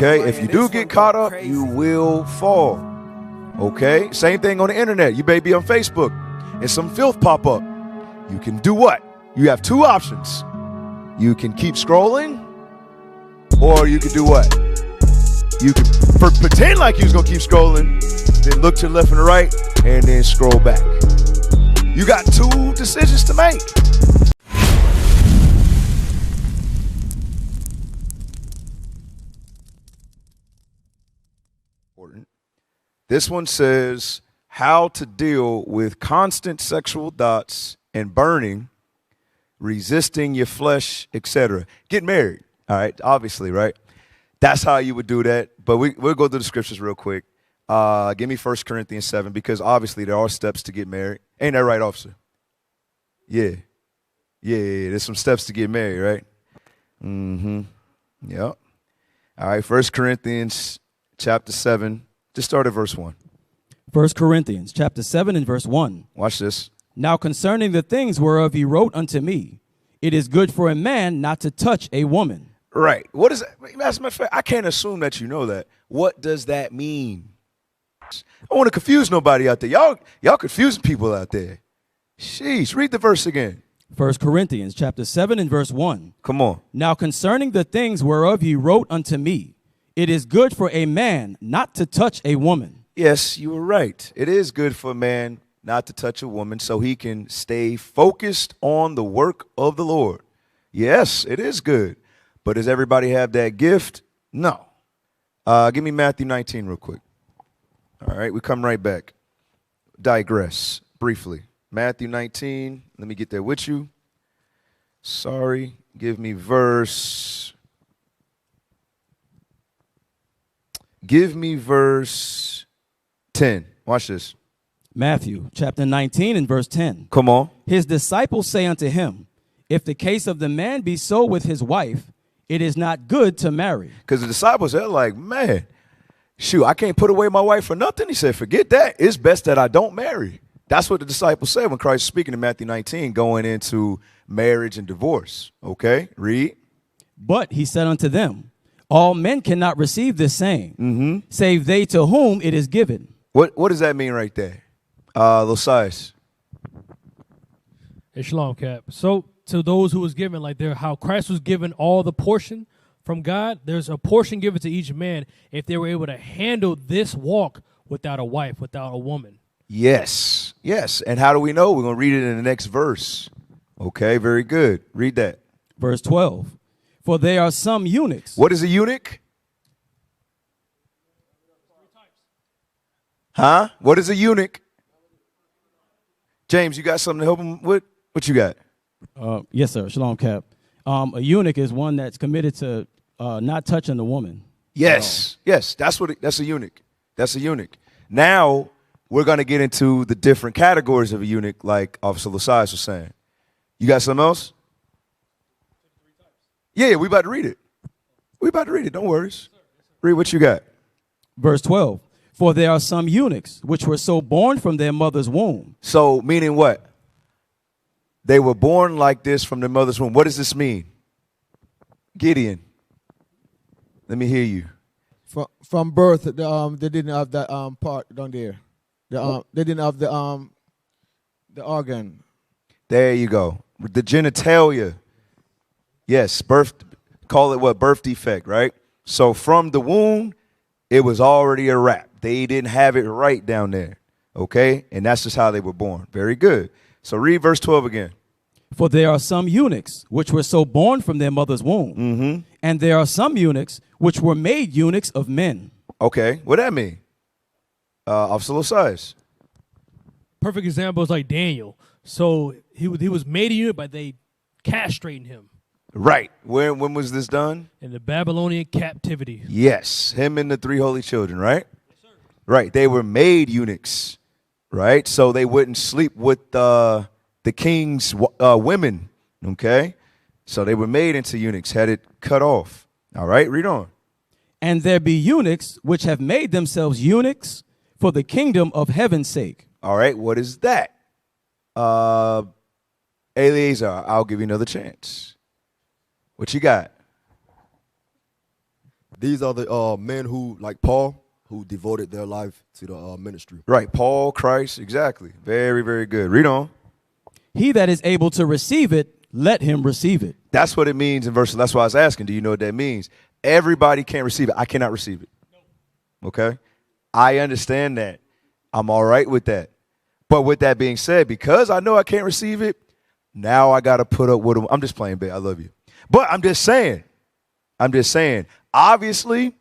Okay, if you do get caught up, you will fall. Okay, same thing on the internet. You may be on Facebook and some filth pop up. You can do what? You have two options. You can keep scrolling, or you can do what? You can pretend like you was gonna keep scrolling, then look to the left and the right, and then scroll back. You got two decisions to make. This one says how to deal with constant sexual thoughts and burning, resisting your flesh, etc. Get married, all right? Obviously, right? That's how you would do that. But we'll go through the scriptures real quick. Give me 1 Corinthians 7, because obviously there are steps to get married. Ain't that right, officer? Yeah. There's some steps to get married, right? Yep. All right, 1 Corinthians chapter 7. Just start at verse 1. 1 Corinthians chapter 7 and verse 1. Watch this. Now concerning the things whereof he wrote unto me, it is good for a man not to touch a woman. Right. What is that? As a matter of fact, I can't assume that you know that. What does that mean? I don't want to confuse nobody out there. Y'all confusing people out there. Sheesh. Read the verse again. 1 Corinthians chapter 7 and verse 1. Come on. Now concerning the things whereof he wrote unto me, it is good for a man not to touch a woman. Yes, you were right. It is good for a man not to touch a woman so he can stay focused on the work of the Lord. Yes, it is good. But does everybody have that gift? No. Give me Matthew 19 real quick. All right, we come right back. Digress briefly. Matthew 19. Let me get there with you. Sorry. Give me verse 10. Watch this. Matthew chapter 19 and verse 10. Come on. His disciples say unto him, if the case of the man be so with his wife, it is not good to marry. Because the disciples, they're like, man, shoot, I can't put away my wife for nothing. He said, forget that. It's best that I don't marry. That's what the disciples said when Christ was speaking in Matthew 19, going into marriage and divorce. Okay, read. But he said unto them, all men cannot receive this saying, save they to whom it is given. What does that mean right there? Losias. Hey, shalom, Cap. So to those who was given, like there, how Christ was given all the portion from God, there's a portion given to each man if they were able to handle this walk without a wife, without a woman. Yes. And how do we know? We're going to read it in the next verse. Okay, very good. Read that. Verse 12. For there are some eunuchs. What is a eunuch? Huh? What is a eunuch? James, you got something to help him with? What you got? Yes, sir. Shalom, Cap. A eunuch is one that's committed to not touching the woman. Yes. That's a eunuch. That's a eunuch. Now we're going to get into the different categories of a eunuch, like Officer Losias was saying. You got something else? Yeah, we about to read it. Don't worry. Read what you got. Verse 12. For there are some eunuchs which were so born from their mother's womb. So meaning what? They were born like this from their mother's womb. What does this mean? Gideon, let me hear you. From birth, they didn't have that part down there. They didn't have the organ. There you go. The genitalia. Yes, birth. Call it what? Birth defect, right? So from the womb, it was already a wrap. They didn't have it right down there. Okay? And that's just how they were born. Very good. So read verse 12 again. For there are some eunuchs which were so born from their mother's womb. And there are some eunuchs which were made eunuchs of men. Okay. What that mean? Officer Losias. Perfect example is like Daniel. So he was made a eunuch, but they castrated him. Right. When was this done? In the Babylonian captivity. Yes. Him and the three holy children, right? Yes, sir. Right. They were made eunuchs, right? So they wouldn't sleep with the king's women, okay? So they were made into eunuchs, had it cut off. All right, read on. And there be eunuchs which have made themselves eunuchs for the kingdom of heaven's sake. All right, what is that? Eleazar, I'll give you another chance. What you got? These are the men who, like Paul, who devoted their life to the ministry. Right. Paul, Christ. Exactly. Very, very good. Read on. He that is able to receive it, let him receive it. That's what it means in verse. That's why I was asking. Do you know what that means? Everybody can't receive it. I cannot receive it. Okay. I understand that. I'm all right with that. But with that being said, because I know I can't receive it, now I got to put up with them. I'm just playing, babe. I love you. But I'm just saying, obviously,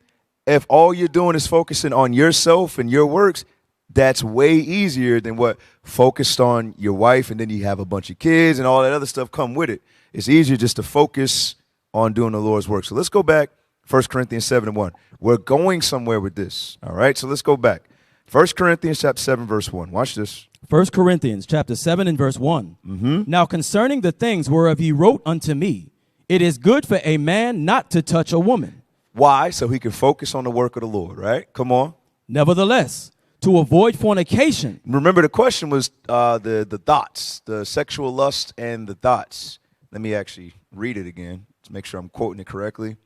if all you're doing is focusing on yourself and your works, that's way easier than what focused on your wife and then you have a bunch of kids and all that other stuff come with it. It's easier just to focus on doing the Lord's work. So let's go back, 1 Corinthians 7:1. We're going somewhere with this, all right? So let's go back. 1 Corinthians chapter 7, verse 1. Watch this. 1 Corinthians chapter 7 and verse 1. Now concerning the things whereof ye wrote unto me, it is good for a man not to touch a woman. Why? So he can focus on the work of the Lord, right? Come on. Nevertheless, to avoid fornication. Remember, the question was the thoughts, the sexual lust and the thoughts. Let me actually read it again to make sure I'm quoting it correctly.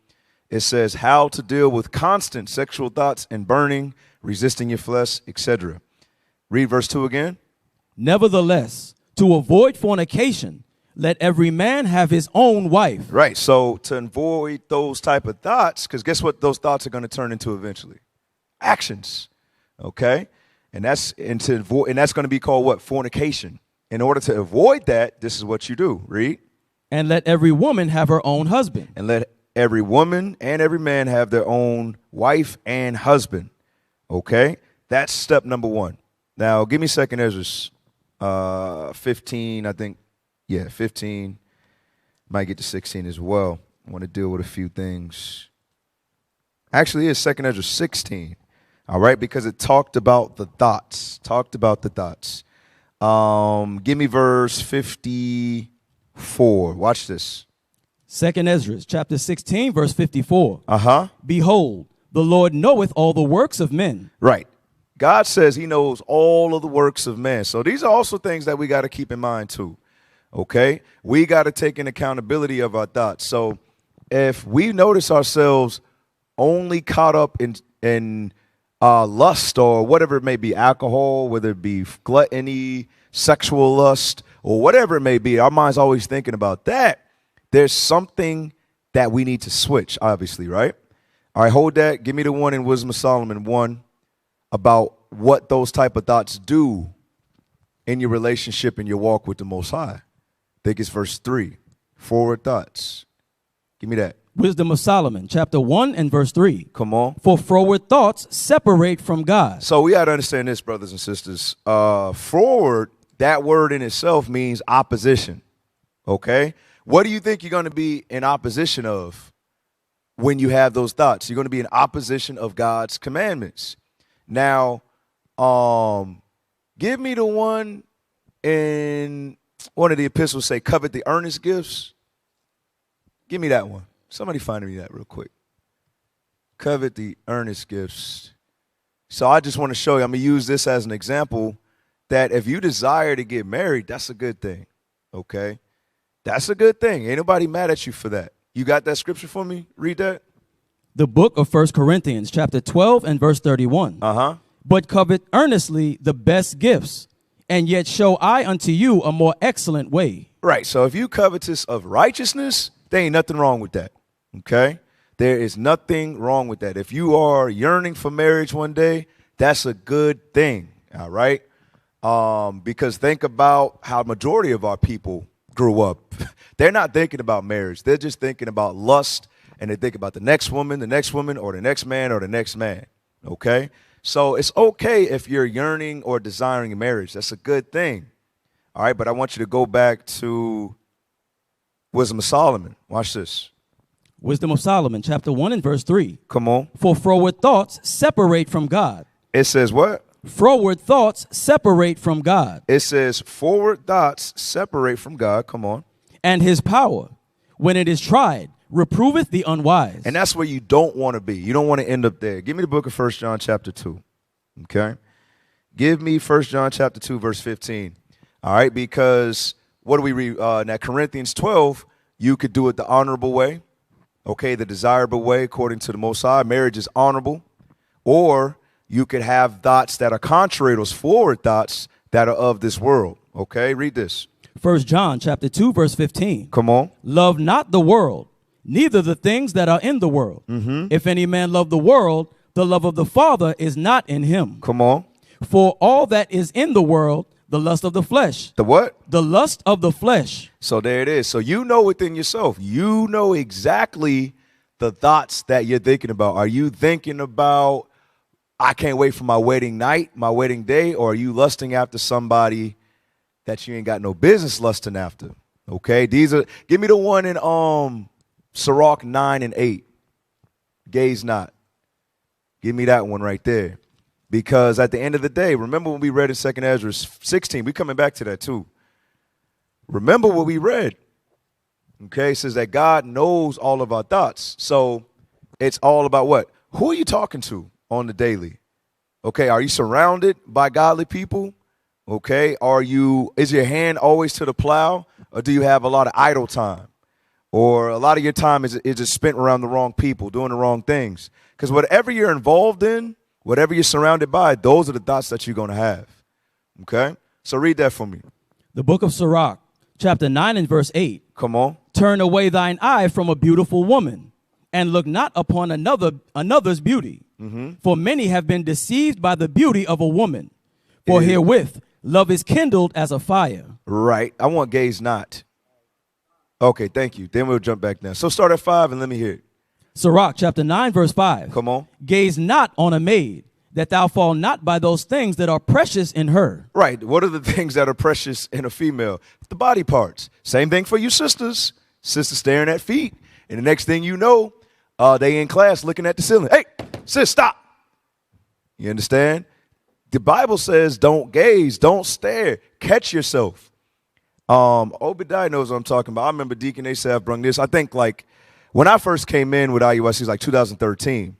It says, how to deal with constant sexual thoughts and burning, resisting your flesh, etc. Read verse 2 again. Nevertheless, to avoid fornication, let every man have his own wife. Right. So to avoid those type of thoughts, because guess what those thoughts are going to turn into eventually? Actions. Okay. And that's going to be called what? Fornication. In order to avoid that, this is what you do. Read. And let every woman have her own husband. And let every woman and every man have their own wife and husband. Okay. That's step number 1. Now, give me 2 Ezra 15, I think. Yeah, 15. Might get to 16 as well. I want to deal with a few things. Actually, it's 2 Ezra 16. All right, because it talked about the thoughts. Give me verse 54. Watch this. 2 Ezra chapter 16, verse 54. Uh-huh. Behold, the Lord knoweth all the works of men. Right. God says he knows all of the works of men. So these are also things that we got to keep in mind too. Okay? We got to take an accountability of our thoughts. So if we notice ourselves only caught up in lust or whatever it may be, alcohol, whether it be gluttony, sexual lust, or whatever it may be, our mind's always thinking about that. There's something that we need to switch, obviously, right? All right, hold that. Give me the one in Wisdom of Solomon 1 about what those type of thoughts do in your relationship and your walk with the Most High. I think it's verse 3, forward thoughts. Give me that. Wisdom of Solomon, chapter 1 and verse 3. Come on. For froward thoughts separate from God. So we got to understand this, brothers and sisters. Forward, that word in itself means opposition. Okay? What do you think you're going to be in opposition of when you have those thoughts? You're going to be in opposition of God's commandments. Now, give me the one in one of the epistles, say, covet the earnest gifts. Give me that one. Somebody find me that real quick. Covet the earnest gifts. So I just want to show you, I'm going to use this as an example that if you desire to get married, that's a good thing. Okay? That's a good thing. Ain't nobody mad at you for that. You got that scripture for me? Read that. The book of 1 Corinthians, chapter 12 and verse 31. Uh-huh. But covet earnestly the best gifts, and yet show I unto you a more excellent way. Right. So if you covetous of righteousness, there ain't nothing wrong with that. Okay? There is nothing wrong with that. If you are yearning for marriage one day, that's a good thing. All right? Because think about how majority of our people grew up. They're not thinking about marriage. They're just thinking about lust, and they think about the next woman, or the next man, or the next man. Okay? So it's okay if you're yearning or desiring a marriage. That's a good thing. All right? But I want you to go back to Wisdom of Solomon. Watch this. Wisdom of Solomon, chapter 1 and verse 3. Come on. For froward thoughts separate from God. It says what? Froward thoughts separate from God. It says forward thoughts separate from God. Come on. And his power, when it is tried, reproveth the unwise. And that's where you don't want to be. You don't want to end up there. Give me the book of 1 John chapter 2. Okay? Give me 1 John chapter 2, verse 15. All right? Because what do we read? In that Corinthians 12, you could do it the honorable way, okay, the desirable way according to the Most High. Marriage is honorable. Or you could have thoughts that are contrary, those forward thoughts that are of this world. Okay, read this. 1 John chapter 2, verse 15. Come on. Love not the world, neither the things that are in the world. If any man love the world, the love of the Father is not in him. Come on. For all that is in the world, the lust of the flesh. The what? The lust of the flesh. So there it is. So you know within yourself, you know exactly the thoughts that you're thinking about. Are you thinking about, I can't wait for my wedding night, my wedding day, or are you lusting after somebody that you ain't got no business lusting after? Okay, these are, give me the one in Sirach 9 and 8. Gaze not. Give me that one right there. Because at the end of the day, remember when we read in 2nd Ezra 16, we coming back to that too. Remember what we read. Okay, it says that God knows all of our thoughts. So it's all about what? Who are you talking to on the daily? Okay, are you surrounded by godly people? Okay, is your hand always to the plow, or do you have a lot of idle time? Or a lot of your time is just spent around the wrong people, doing the wrong things? Because whatever you're involved in, whatever you're surrounded by, those are the thoughts that you're going to have. Okay, so read that for me. The book of Sirach, chapter 9 and verse 8. Come on. Turn away thine eye from a beautiful woman, and look not upon another's beauty. For many have been deceived by the beauty of a woman. For herewith love is kindled as a fire. Right. I want gaze not. Okay, thank you. Then we'll jump back down. So start at 5 and let me hear it. Sirach chapter 9 verse 5. Come on. Gaze not on a maid, that thou fall not by those things that are precious in her. Right. What are the things that are precious in a female? The body parts. Same thing for you sisters. Sisters staring at feet. And the next thing you know, they in class looking at the ceiling. Hey, sis, stop. You understand? The Bible says don't gaze, don't stare. Catch yourself. Obadiah knows what I'm talking about. I remember Deacon Asaph brung this. I think like when I first came in with IUIC, it was like 2013.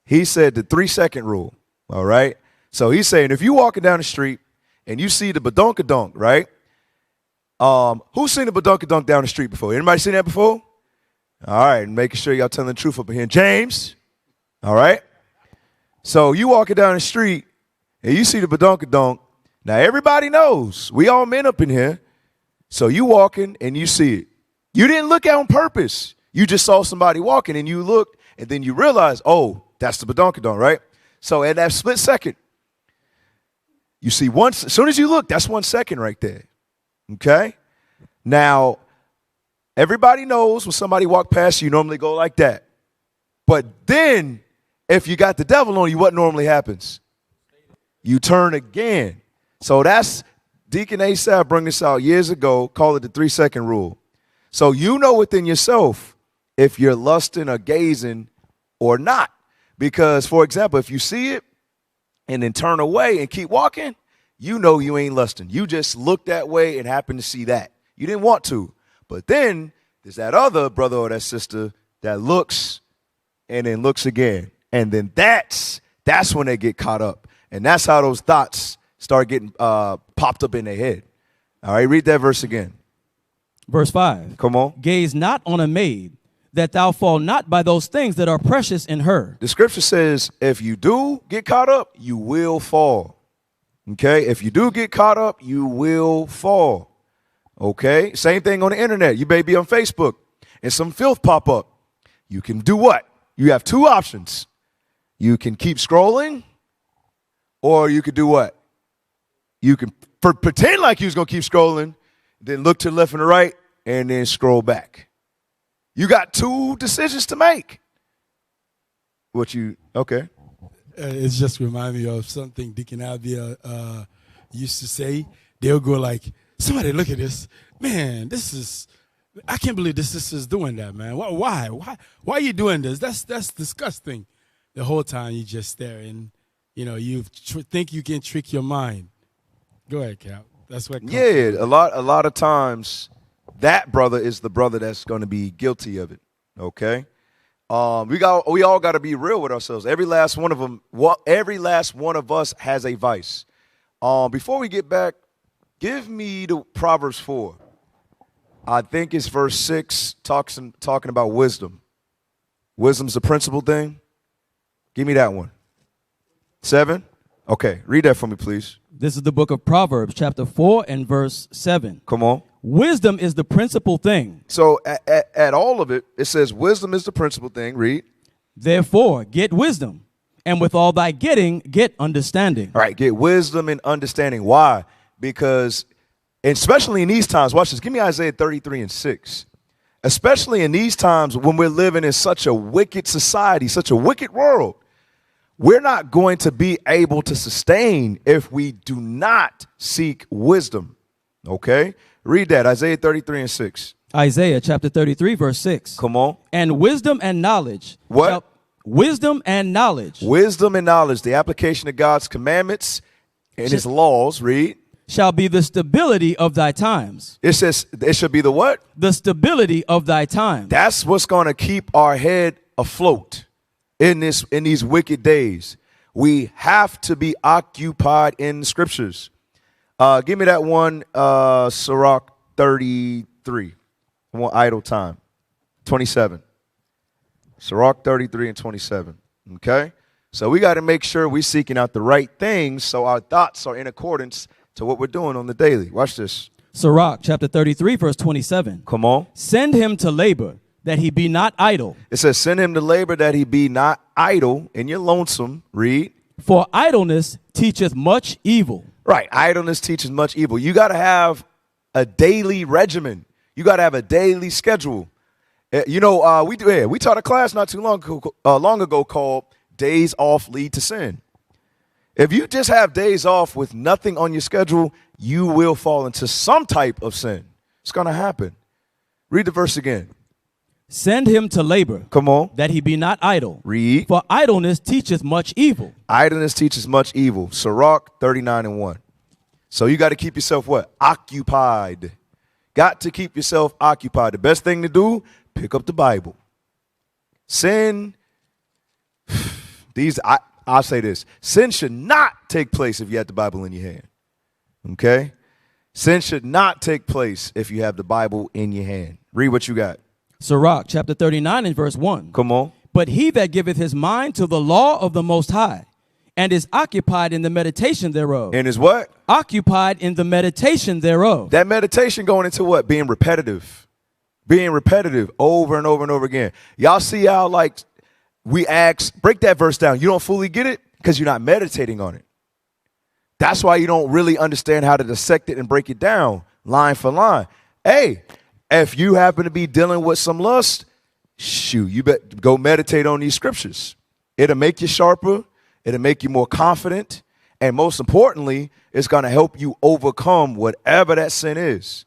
He said the 3-second rule. All right. So he's saying if you walking down the street and you see the badunkadunk, right? Who's seen the badunkadunk down the street before? Anybody seen that before? All right. Making sure y'all telling the truth up in here. James. All right. So you walking down the street and you see the badunkadunk. Now everybody knows. We all men up in here. So you walking and you see it. You didn't look out on purpose. You just saw somebody walking and you looked and then you realize, oh, that's the badunkadunk, right? So in that split second, you see once, as soon as you look, that's 1 second right there. Okay? Now, everybody knows when somebody walk past you normally go like that. But then, if you got the devil on you, what normally happens? You turn again. So that's, Deacon Asaph brought this out years ago, call it the 3-second rule. So you know within yourself if you're lusting or gazing or not. Because, for example, if you see it and then turn away and keep walking, you know you ain't lusting. You just looked that way and happened to see that. You didn't want to. But then there's that other brother or that sister that looks and then looks again. And then that's when they get caught up. And that's how those thoughts start getting popped up in their head. All right, read that verse again. Verse 5. Come on. Gaze not on a maid, that thou fall not by those things that are precious in her. The scripture says if you do get caught up, you will fall. Okay? If you do get caught up, you will fall. Okay? Same thing on the internet. You may be on Facebook and some filth pop up. You can do what? You have two options. You can keep scrolling or you could do what? You can pretend like you was going to keep scrolling, then look to the left and the right, and then scroll back. You got two decisions to make. Okay. It just reminded me of something Deacon Albia used to say. They'll go like, somebody look at this. Man, I can't believe this sister's doing that, man. Why? Why are you doing this? That's disgusting. The whole time you just stare and, you think you can trick your mind. Go ahead, Cap. That's what. Yeah, a lot of times that brother is the brother that's going to be guilty of it. Okay, we all got to be real with ourselves. Every last one of us has a vice. Before we get back, give me the Proverbs 4. I think it's verse 6 talking about wisdom. Wisdom's the principal thing. Give me that one. 7. Okay, read that for me, please. This is the book of Proverbs, chapter 4 and verse 7. Come on. Wisdom is the principal thing. So at all of it, it says wisdom is the principal thing. Read. Therefore, get wisdom, and with all thy getting, get understanding. All right, get wisdom and understanding. Why? Because, especially in these times, watch this. Give me Isaiah 33 and 6. Especially in these times when we're living in such a wicked society, such a wicked world, we're not going to be able to sustain if we do not seek wisdom. Okay? Read that, Isaiah 33 and 6. Isaiah chapter 33, verse 6. Come on. And wisdom and knowledge. What? Wisdom and knowledge. Wisdom and knowledge, the application of God's commandments and his laws, read. Shall be the stability of thy times. It says it should be the what? The stability of thy times. That's what's going to keep our head afloat in these wicked days. We have to be occupied in the scriptures. Give me that one, Sirach 33. I want idle time. 27. Sirach 33 and 27. Okay? So we got to make sure we're seeking out the right things so our thoughts are in accordance to what we're doing on the daily. Watch this. Sirach chapter 33, verse 27. Come on. Send him to labor, that he be not idle. It says, send him to labor that he be not idle, and you're lonesome. Read. For idleness teacheth much evil. Right. Idleness teaches much evil. You got to have a daily regimen. You got to have a daily schedule. We taught a class not too long ago called Days Off Lead to Sin. If you just have days off with nothing on your schedule, you will fall into some type of sin. It's going to happen. Read the verse again. Send him to labor. Come on. That he be not idle. Read. For idleness teacheth much evil. Idleness teaches much evil. Sirach 39 and 1. So you got to keep yourself what? Occupied. Got to keep yourself occupied. The best thing to do, pick up the Bible. Sin, I'll say this. Sin should not take place if you have the Bible in your hand. Okay? Sin should not take place if you have the Bible in your hand. Read what you got. Sirach chapter 39 and verse 1. Come on. But he that giveth his mind to the law of the Most High, and is occupied in the meditation thereof. And is what? Occupied in the meditation thereof. That meditation going into what? Being repetitive. Being repetitive over and over and over again. Y'all see how we ask, break that verse down. You don't fully get it because you're not meditating on it. That's why you don't really understand how to dissect it and break it down line for line. Hey, if you happen to be dealing with some lust, you better go meditate on these scriptures. It'll make you sharper. It'll make you more confident. And most importantly, it's going to help you overcome whatever that sin is.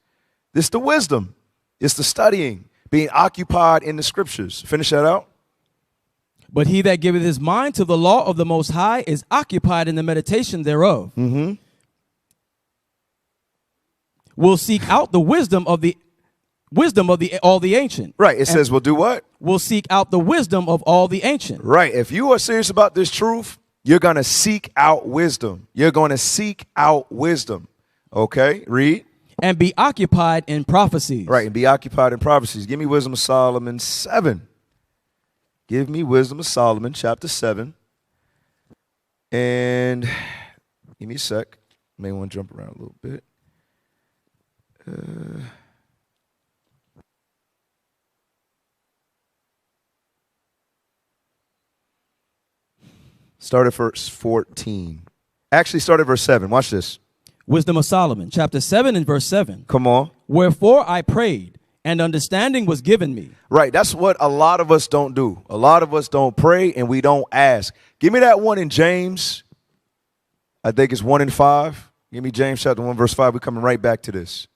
It's the wisdom. It's the studying, being occupied in the scriptures. Finish that out. But he that giveth his mind to the law of the Most High is occupied in the meditation thereof. Mm-hmm. Will seek out the wisdom of all the ancient. Right. It says we'll do what? Will seek out the wisdom of all the ancient. Right. If you are serious about this truth, you're going to seek out wisdom. You're going to seek out wisdom. Okay. Read. And be occupied in prophecies. Right. And be occupied in prophecies. Give me Wisdom of Solomon 7. Give me Wisdom of Solomon, chapter 7. And give me a sec. May want to jump around a little bit. Start at verse 14. Actually, start at verse 7. Watch this. Wisdom of Solomon, chapter 7 and verse 7. Come on. Wherefore I prayed, and understanding was given me. Right. That's what a lot of us don't do. A lot of us don't pray and we don't ask. Give me that one in James. I think it's 1 and 5. Give me James chapter 1, verse 5. We're coming right back to this.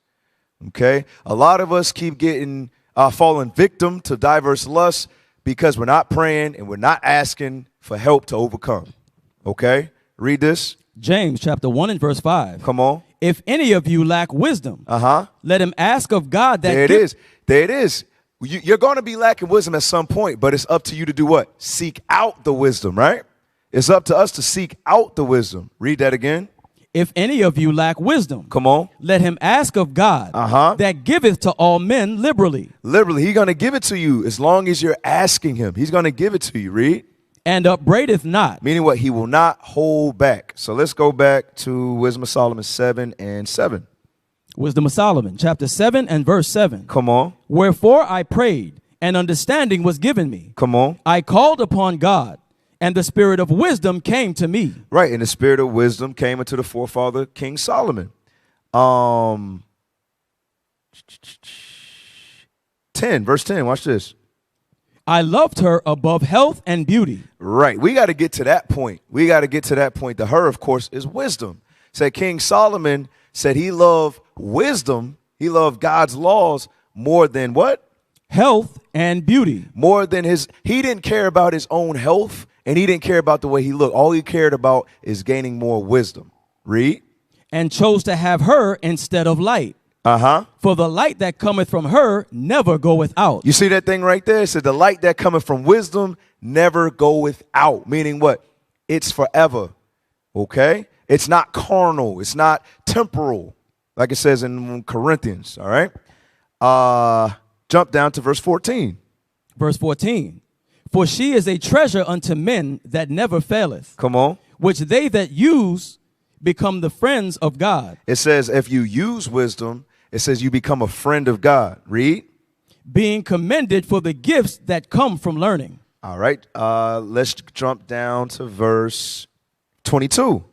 Okay. A lot of us keep getting falling victim to diverse lusts because we're not praying and we're not asking for help to overcome. Okay. Read this. James chapter 1 and verse 5. Come on. If any of you lack wisdom, let him ask of God that. There it is. There it is. You're going to be lacking wisdom at some point, but it's up to you to do what? Seek out the wisdom, right? It's up to us to seek out the wisdom. Read that again. if any of you lack wisdom, Come on. let him ask of God, that giveth to all men liberally, Liberally, he's going to give it to you as long as you're asking him. He's going to give it to you. Read. and upbraideth not. Meaning what? He will not hold back. So let's go back to Wisdom of Solomon 7:7. Wisdom of Solomon, chapter 7 and verse 7. Come on. Wherefore I prayed, and understanding was given me. Come on. I called upon God, and the spirit of wisdom came to me. Right. And the spirit of wisdom came into the forefather, King Solomon. 10, verse 10. Watch this. I loved her above health and beauty. Right. We got to get to that point. We got to get to that point. The her, of course, is wisdom. Said King Solomon said he loved wisdom. He loved God's laws more than what? Health and beauty. More than he didn't care about his own health, and he didn't care about the way he looked. All he cared about is gaining more wisdom. Read. And chose to have her instead of light. For the light that cometh from her never goeth out. You see that thing right there? It said the light that cometh from wisdom never goeth out. Meaning what? It's forever. Okay? It's not carnal. It's not temporal. Like it says in Corinthians. All right? Jump down to verse 14. Verse 14. For she is a treasure unto men that never faileth. Come on. Which they that use become the friends of God. It says if you use wisdom, it says you become a friend of God. Read. Being commended for the gifts that come from learning. All right. Let's jump down to verse 22.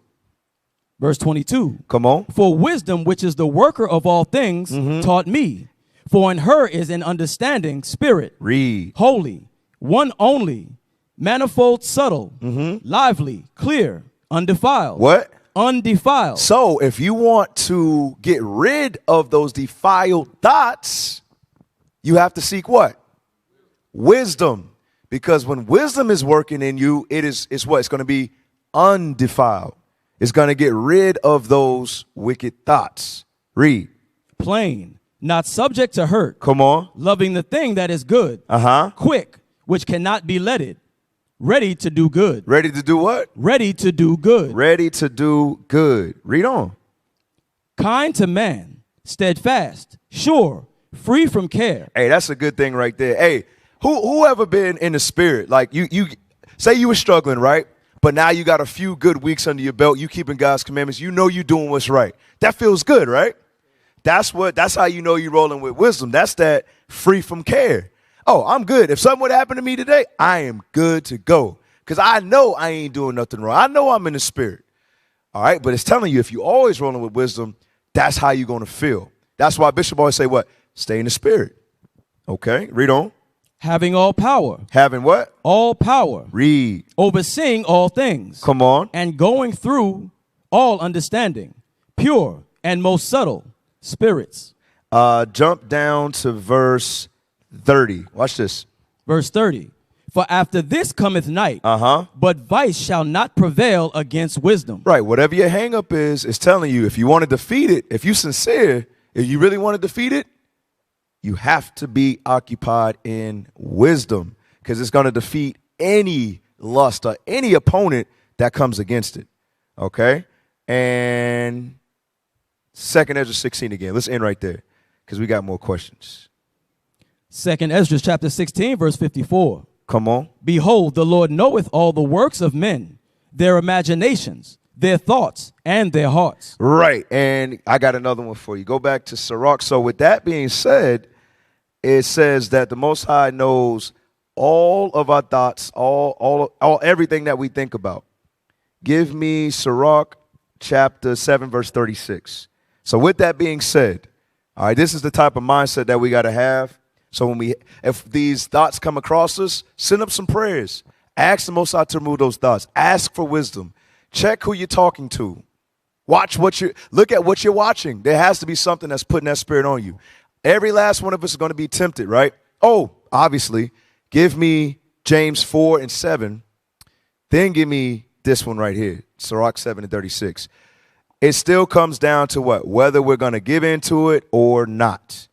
Verse 22. Come on. For wisdom, which is the worker of all things, taught me. For in her is an understanding spirit. Read. Holy, one only, manifold, subtle, lively, clear, undefiled. What? Undefiled. So if you want to get rid of those defiled thoughts, you have to seek what? Wisdom. Because when wisdom is working in you, it's what? It's going to be undefiled. It's going to get rid of those wicked thoughts. Read. Plain, not subject to hurt. Come on. Loving the thing that is good. Quick, which cannot be letted. Ready to do good. Ready to do what? Ready to do good. Ready to do good. Read on. Kind to man, steadfast, sure, free from care. Hey, that's a good thing right there. Hey, who ever been in the spirit? Like you say you were struggling, right? But now you got a few good weeks under your belt. You keeping God's commandments. You know you doing what's right. That feels good, right? That's how you know you're rolling with wisdom. That's that free from care. Oh, I'm good. If something would happen to me today, I am good to go. Because I know I ain't doing nothing wrong. I know I'm in the spirit. All right. But it's telling you, if you're always rolling with wisdom, that's how you're going to feel. That's why Bishop always say what? Stay in the spirit. Okay. Read on. Having all power. Having what? All power. Read. Overseeing all things. Come on. And going through all understanding. Pure and most subtle spirits. Jump down to verse 30. Watch this. Verse 30. For after this cometh night, but vice shall not prevail against wisdom. Right. Whatever your hang up is, it's telling you if you want to defeat it, if you're sincere, if you really want to defeat it, you have to be occupied in wisdom because it's going to defeat any lust or any opponent that comes against it. Okay. And 2nd Ezra 16 again. Let's end right there because we got more questions. 2nd Ezra chapter 16, verse 54. Come on. Behold, the Lord knoweth all the works of men, their imaginations, their thoughts, and their hearts. Right. And I got another one for you. Go back to Sirach. So with that being said, it says that the Most High knows all of our thoughts, all everything that we think about. Give me Sirach chapter 7, verse 36. So with that being said, all right, this is the type of mindset that we got to have. So if these thoughts come across us, send up some prayers. Ask the Most High to remove those thoughts. Ask for wisdom. Check who you're talking to. Look at what you're watching. There has to be something that's putting that spirit on you. Every last one of us is going to be tempted, right? Oh, obviously, give me James 4 and 7. Then give me this one right here, Sirach 7 and 36. It still comes down to what? Whether we're going to give into it or not.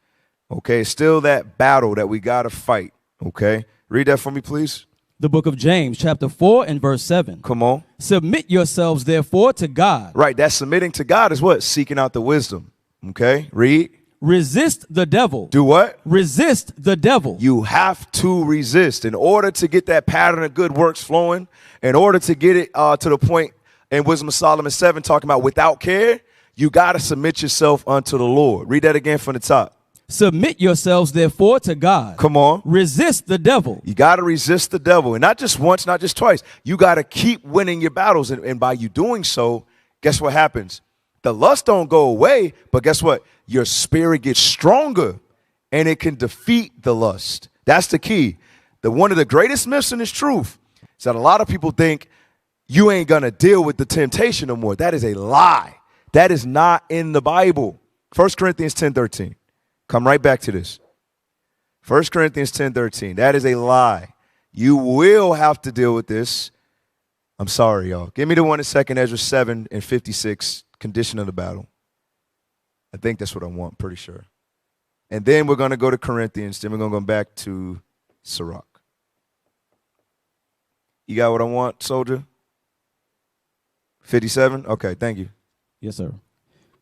Okay, still that battle that we got to fight. Okay, read that for me, please. The book of James, chapter 4 and verse 7. Come on. Submit yourselves, therefore, to God. Right. That submitting to God is what? Seeking out the wisdom. Okay. Read. Resist the devil. Do what? Resist the devil. You have to resist in order to get that pattern of good works flowing, in order to get it to the point in Wisdom of Solomon 7 talking about without care, you got to submit yourself unto the Lord. Read that again from the top. Submit yourselves, therefore, to God. Come on. Resist the devil. You got to resist the devil. And not just once, not just twice. You got to keep winning your battles. And by you doing so, guess what happens? The lust don't go away, but guess what? Your spirit gets stronger and it can defeat the lust. That's the key. One of the greatest myths in this truth is that a lot of people think you ain't going to deal with the temptation no more. That is a lie. That is not in the Bible. 1 Corinthians 10:13. Come right back to this. 1 Corinthians 10:13. That is a lie. You will have to deal with this. I'm sorry, y'all. Give me the one in 2 Ezra 7 and 56, condition of the battle. I think that's what I want, pretty sure. And then we're going to go to Corinthians. Then we're going to go back to Sirach. You got what I want, soldier? 57? Okay, thank you. Yes, sir.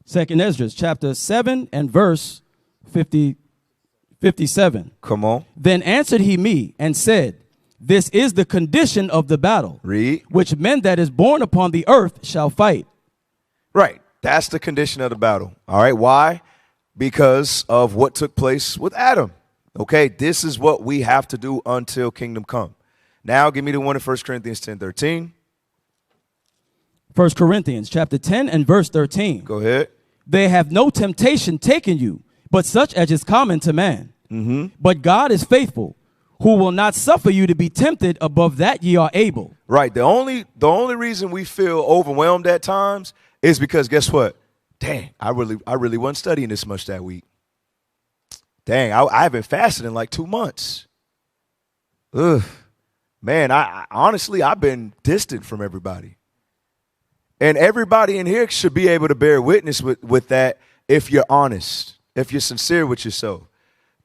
2 Ezra, chapter 7 and verse 57. Come on. Then answered he me and said, this is the condition of the battle, Read. which men that is born upon the earth shall fight. Right. That's the condition of the battle. All right. Why? Because of what took place with Adam. Okay. This is what we have to do until kingdom come. Now give me the one in 1 Corinthians 10:13. 1 Corinthians chapter 10 and verse 13. Go ahead. They have no temptation taken you, but such as is common to man. But God is faithful, who will not suffer you to be tempted above that ye are able. Right. The only reason we feel overwhelmed at times is because guess what? Dang, I really wasn't studying this much that week. Dang, I haven't fasted in like 2 months. Ugh. Man, I honestly, I've been distant from everybody. And everybody in here should be able to bear witness with that if you're honest, if you're sincere with yourself.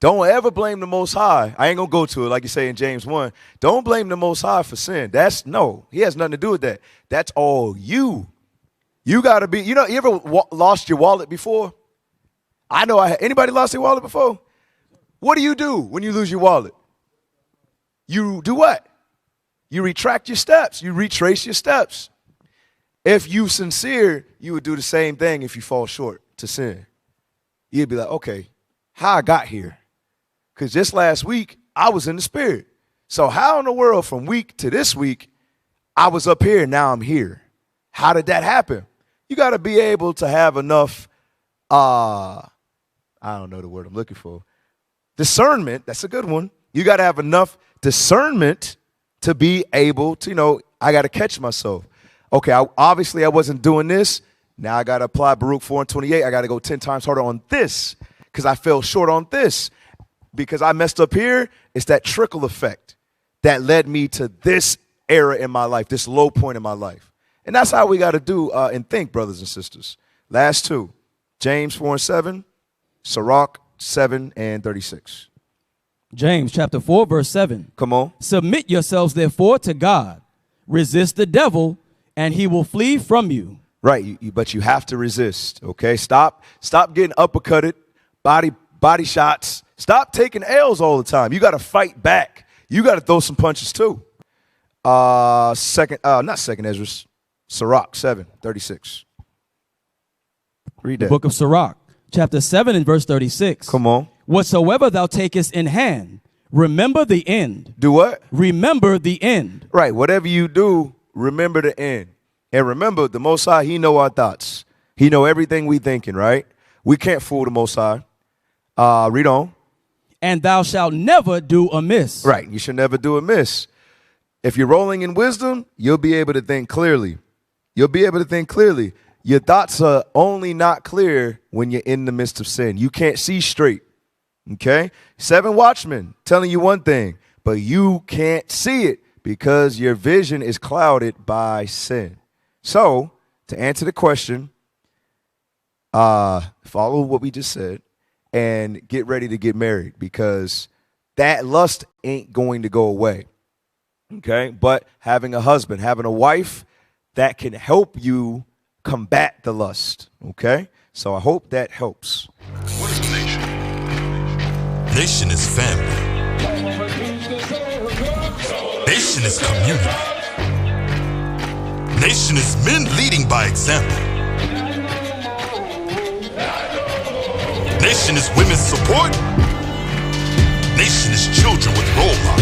Don't ever blame the Most High. I ain't going to go to it like you say in James 1. Don't blame the Most High for sin. He has nothing to do with that. That's all you. You got to be, you ever lost your wallet before? I know anybody lost their wallet before? What do when you lose your wallet? You do what? You retract your steps. You retrace your steps. If you sincere, you would do the same thing if you fall short to sin. You'd be like, okay, how I got here? Because just last week, I was in the spirit. So how in the world from week to this week, I was up here and now I'm here? How did that happen? You got to be able to have enough, I don't know the word I'm looking for. Discernment, that's a good one. You got to have enough discernment to be able to, I got to catch myself. Okay, obviously I wasn't doing this. Now I got to apply Baruch 4:28. I got to go 10 times harder on this because I fell short on this. Because I messed up here, it's that trickle effect that led me to this era in my life, this low point in my life. And that's how we got to do and think, brothers and sisters. Last two, James 4:7, Sirach 7 and 36. James chapter 4, verse 7. Come on. Submit yourselves, therefore, to God. Resist the devil, and he will flee from you. Right, but you have to resist, okay? Stop getting uppercutted, body shots. Stop taking L's all the time. You got to fight back. You got to throw some punches too. Not second Ezra, Sirach 7:36. Read that. The book of Sirach, chapter 7 and verse 36. Come on. Whatsoever thou takest in hand, remember the end. Do what? Remember the end. Right. Whatever you do, remember the end. And remember, the Most High, he know our thoughts. He know everything we thinking, right? We can't fool the Most High. Read on. And thou shalt never do amiss. Right. You should never do amiss. If you're rolling in wisdom, you'll be able to think clearly. You'll be able to think clearly. Your thoughts are only not clear when you're in the midst of sin. You can't see straight. Okay? 7 watchmen telling you one thing, but you can't see it because your vision is clouded by sin. So, to answer the question, follow what we just said and get ready to get married because that lust ain't going to go away. Okay? But having a husband, having a wife that can help you combat the lust. Okay? So I hope that helps. What is a nation? Nation is family. Nation is community. Nation is men leading by example. Nation is women's support. Nation is children with role models.